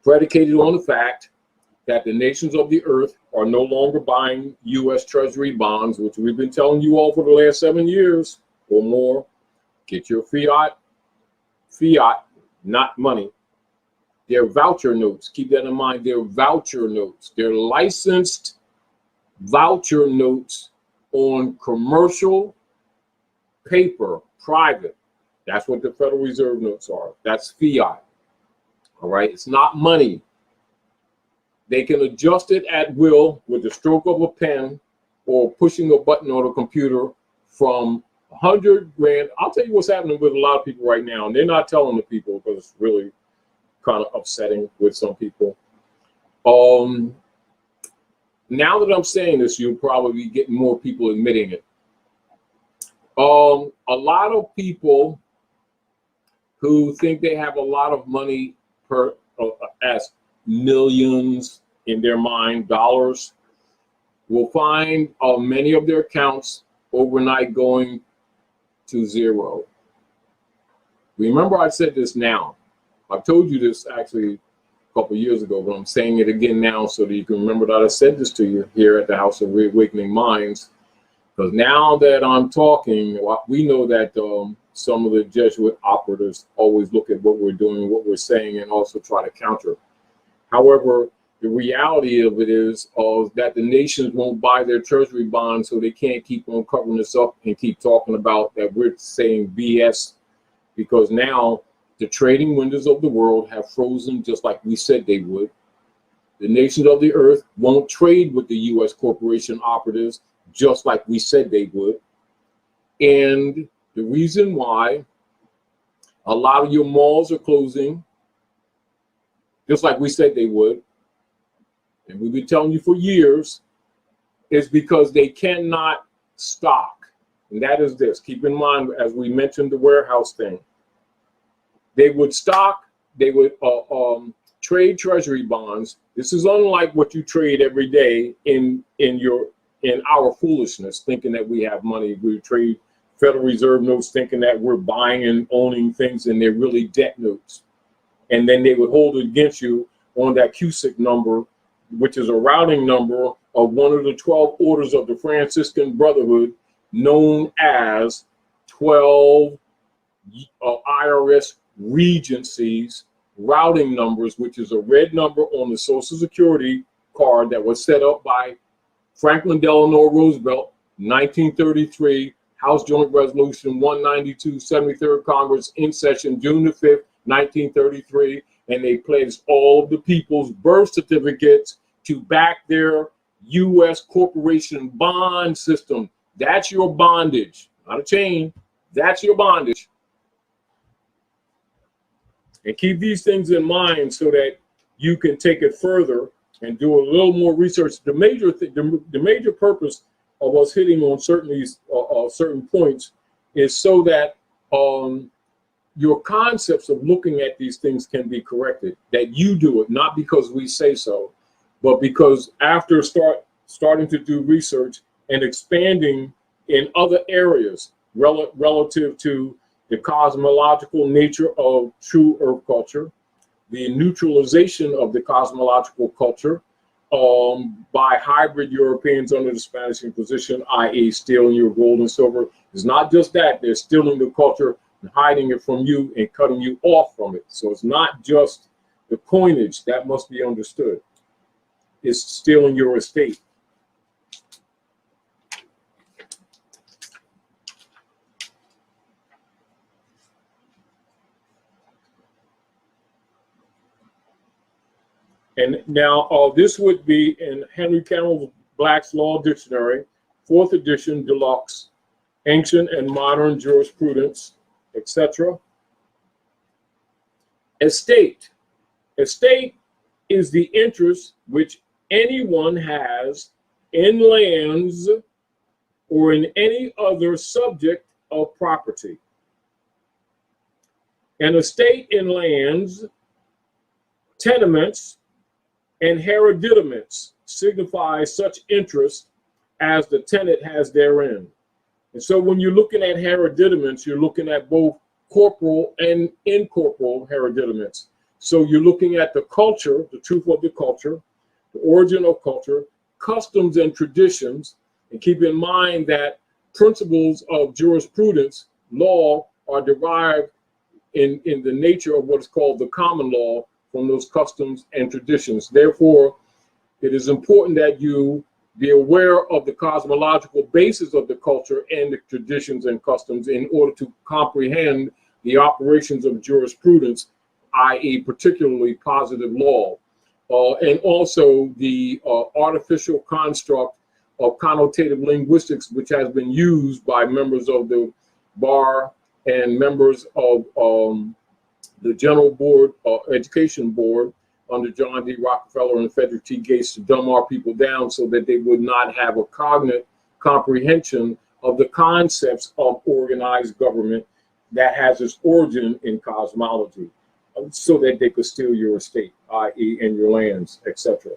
predicated on the fact that the nations of the earth are no longer buying U.S. Treasury bonds, which we've been telling you all for the last 7 years or more. Get your fiat, not money. They're voucher notes. Keep that in mind. They're voucher notes. They're licensed voucher notes on commercial paper, private. That's what the Federal Reserve notes are. That's fiat. All right. It's not money. They can adjust it at will with the stroke of a pen or pushing a button on a computer from 100 grand. I'll tell you what's happening with a lot of people right now, and they're not telling the people because it's really kind of upsetting with some people. Now that I'm saying this, you'll probably be getting more people admitting it. A lot of people who think they have a lot of money as millions in their mind, dollars, will find many of their accounts overnight going to zero. Remember, I said this now. I've told you this actually a couple of years ago, but I'm saying it again now so that you can remember that I said this to you here at the House of Reawakening Minds. Because now that I'm talking, we know that some of the Jesuit operatives always look at what we're doing, what we're saying, and also try to counter. However, the reality of it is that the nations won't buy their treasury bonds, so they can't keep on covering this up and keep talking about that we're saying BS, because now the trading windows of the world have frozen just like we said they would. The nations of the earth won't trade with the U.S. corporation operatives just like we said they would. And the reason why a lot of your malls are closing, just like we said they would, and we've been telling you for years, is because they cannot stock. And that is this. Keep in mind, as we mentioned the warehouse thing, they would stock, they would trade treasury bonds. This is unlike what you trade every day in our foolishness, thinking that we have money. We trade Federal Reserve notes thinking that we're buying and owning things, and they're really debt notes. And then they would hold it against you on that CUSIC number, which is a routing number of one of the 12 orders of the Franciscan Brotherhood, known as 12 IRS Regencies routing numbers, which is a red number on the Social Security card that was set up by Franklin Delano Roosevelt, 1933, House Joint Resolution 192, 73rd Congress in session, June the 5th, 1933, and they pledged all of the people's birth certificates to back their U.S. corporation bond system. That's your bondage, not a chain. That's your bondage. And keep these things in mind so that you can take it further and do a little more research. The major purpose of us hitting on certain points is so that your concepts of looking at these things can be corrected, that you do it, not because we say so, but because after starting to do research and expanding in other areas relative to the cosmological nature of true earth culture, the neutralization of the cosmological culture by hybrid Europeans under the Spanish Inquisition, i.e. stealing your gold and silver. It's not just that, they're stealing the culture and hiding it from you and cutting you off from it. So it's not just the coinage that must be understood. It's stealing your estate. And now this would be in Henry Campbell Black's Law Dictionary, 4th edition, deluxe, ancient and modern jurisprudence, etc. Estate. Estate is the interest which anyone has in lands or in any other subject of property. An estate in lands, tenements, and hereditaments signify such interest as the tenant has therein. And so when you're looking at hereditaments, you're looking at both corporal and incorporeal hereditaments. So you're looking at the culture, the truth of the culture, the origin of culture, customs and traditions, and keep in mind that principles of jurisprudence, law, are derived in the nature of what is called the common law from those customs and traditions. Therefore, it is important that you be aware of the cosmological basis of the culture and the traditions and customs in order to comprehend the operations of jurisprudence, i.e. particularly positive law, and also the artificial construct of connotative linguistics, which has been used by members of the bar and members of the General Board, Education Board, under John D. Rockefeller and Frederick T. Gates, to dumb our people down so that they would not have a cognate comprehension of the concepts of organized government that has its origin in cosmology, so that they could steal your estate, i.e. and your lands, etc.